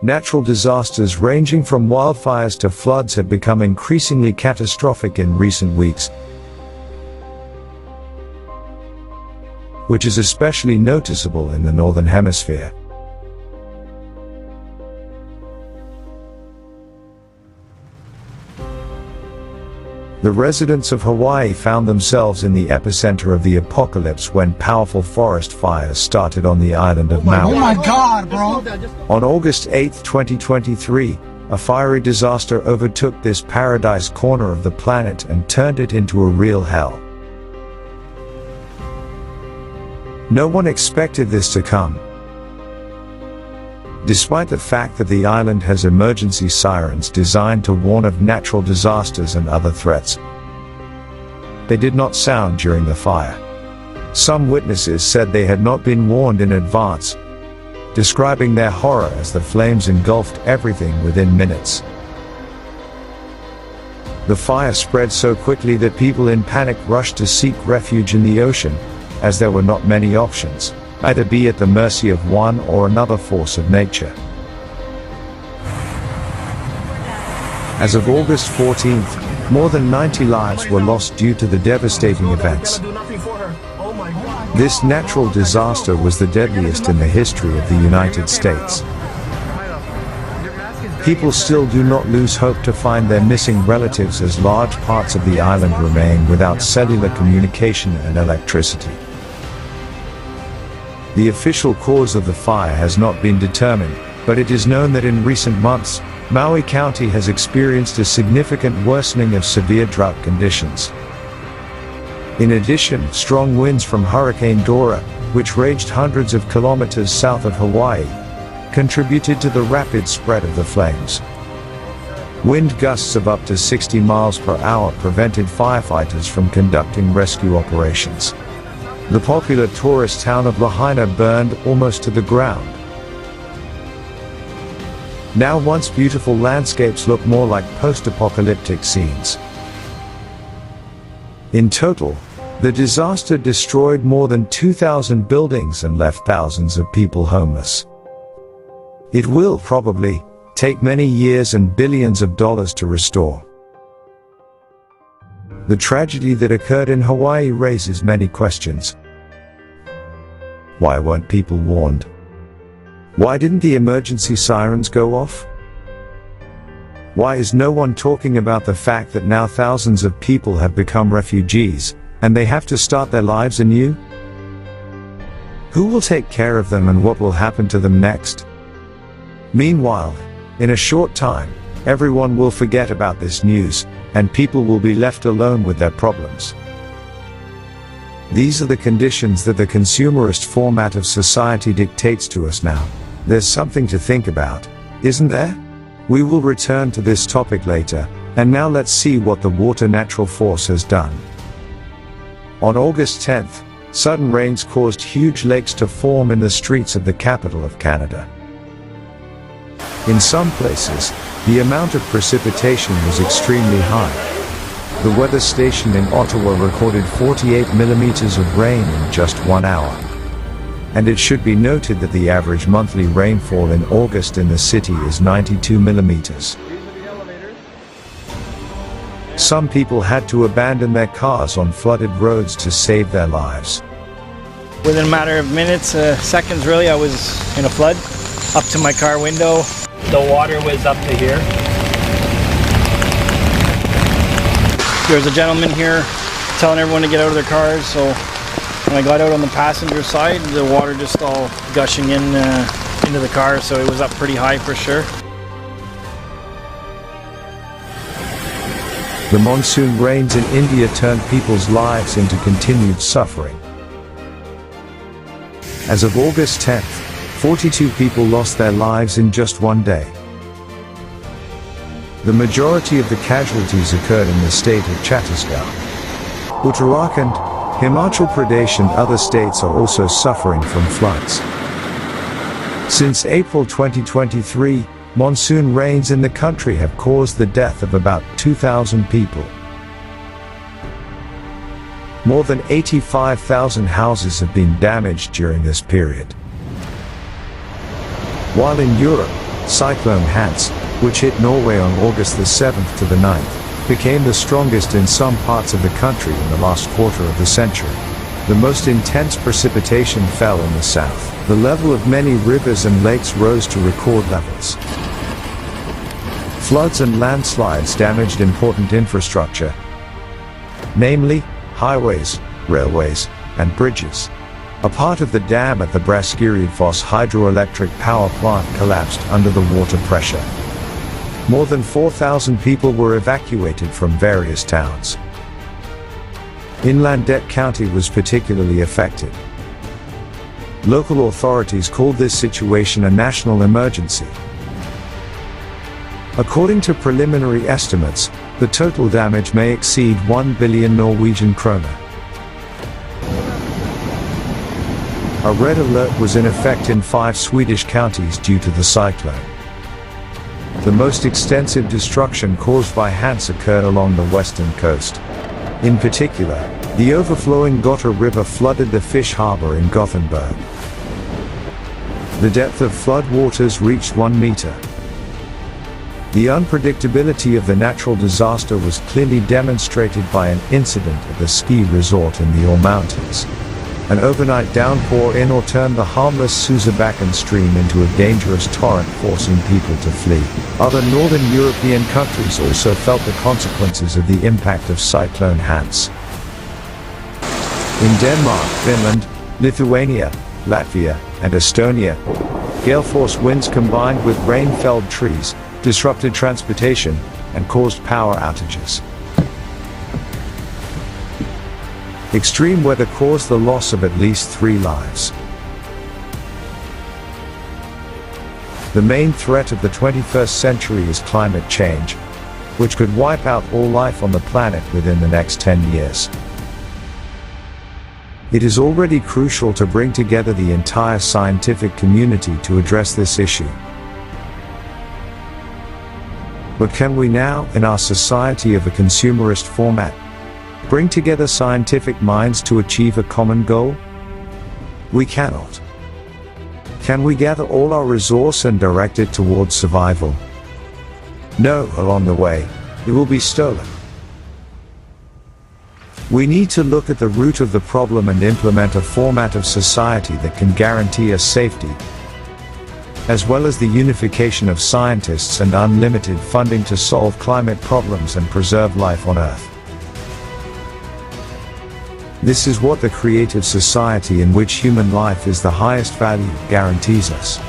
Natural disasters ranging from wildfires to floods have become increasingly catastrophic in recent weeks, which is especially noticeable in the Northern Hemisphere. The residents of Hawaii found themselves in the epicenter of the apocalypse when powerful forest fires started on the island of Maui. Oh my God, bro! On August 8, 2023, a fiery disaster overtook this paradise corner of the planet and turned it into a real hell. No one expected this to come. Despite the fact that the island has emergency sirens designed to warn of natural disasters and other threats, they did not sound during the fire. Some witnesses said they had not been warned in advance, describing their horror as the flames engulfed everything within minutes. The fire spread so quickly that people in panic rushed to seek refuge in the ocean, as there were not many options. Either be at the mercy of one or another force of nature. As of August 14th, more than 90 lives were lost due to the devastating events. This natural disaster was the deadliest in the history of the United States. People still do not lose hope to find their missing relatives, as large parts of the island remain without cellular communication and electricity. The official cause of the fire has not been determined, but it is known that in recent months, Maui County has experienced a significant worsening of severe drought conditions. In addition, strong winds from Hurricane Dora, which raged hundreds of kilometers south of Hawaii, contributed to the rapid spread of the flames. Wind gusts of up to 60 miles per hour prevented firefighters from conducting rescue operations. The popular tourist town of Lahaina burned almost to the ground. Now once beautiful landscapes look more like post-apocalyptic scenes. In total, the disaster destroyed more than 2,000 buildings and left thousands of people homeless. It will probably take many years and billions of dollars to restore. The tragedy that occurred in Hawaii raises many questions. Why weren't people warned? Why didn't the emergency sirens go off? Why is no one talking about the fact that now thousands of people have become refugees, and they have to start their lives anew? Who will take care of them and what will happen to them next? Meanwhile, in a short time, everyone will forget about this news, and people will be left alone with their problems. These are the conditions that the consumerist format of society dictates to us now. There's something to think about, isn't there? We will return to this topic later, and now let's see what the water natural force has done. On August 10th, sudden rains caused huge lakes to form in the streets of the capital of Canada. In some places, the amount of precipitation was extremely high. The weather station in Ottawa recorded 48 millimeters of rain in just 1 hour. And it should be noted that the average monthly rainfall in August in the city is 92 millimeters. Some people had to abandon their cars on flooded roads to save their lives. Within a matter of minutes, seconds really, I was in a flood. Up to my car window, the water was up to here. There's a gentleman here telling everyone to get out of their cars, so when I got out on the passenger side, the water just all gushing in into the car, so it was up pretty high for sure. The monsoon rains in India turned people's lives into continued suffering. As of August 10th, 42 people lost their lives in just one day. The majority of the casualties occurred in the state of Chhattisgarh. Uttarakhand, Himachal Pradesh and other states are also suffering from floods. Since April 2023, monsoon rains in the country have caused the death of about 2,000 people. More than 85,000 houses have been damaged during this period. While in Europe, Cyclone Hans, which hit Norway on August the 7th to the 9th, became the strongest in some parts of the country in the last quarter of the century. The most intense precipitation fell in the south. The level of many rivers and lakes rose to record levels. Floods and landslides damaged important infrastructure, namely highways, railways, and bridges. A part of the dam at the Braskeridfoss hydroelectric power plant collapsed under the water pressure. More than 4,000 people were evacuated from various towns. Inland County was particularly affected. Local authorities called this situation a national emergency. According to preliminary estimates, the total damage may exceed 1 billion Norwegian kroner. A red alert was in effect in 5 Swedish counties due to the cyclone. The most extensive destruction caused by Hans occurred along the western coast. In particular, the overflowing Gotha River flooded the fish harbor in Gothenburg. The depth of flood waters reached 1 meter. The unpredictability of the natural disaster was clearly demonstrated by an incident at the ski resort in the Ore Mountains. An overnight downpour in or turned the harmless Susabacken stream into a dangerous torrent, forcing people to flee. Other northern European countries also felt the consequences of the impact of Cyclone Hans. In Denmark, Finland, Lithuania, Latvia, and Estonia, gale-force winds combined with rain-felled trees disrupted transportation and caused power outages. Extreme weather caused the loss of at least 3 lives. The main threat of the 21st century is climate change, which could wipe out all life on the planet within the next 10 years. It is already crucial to bring together the entire scientific community to address this issue. But can we now, in our society of a consumerist format, bring together scientific minds to achieve a common goal? We cannot. Can we gather all our resource and direct it towards survival? No, along the way, it will be stolen. We need to look at the root of the problem and implement a format of society that can guarantee us safety, as well as the unification of scientists and unlimited funding to solve climate problems and preserve life on Earth. This is what the creative society in which human life is the highest value guarantees us.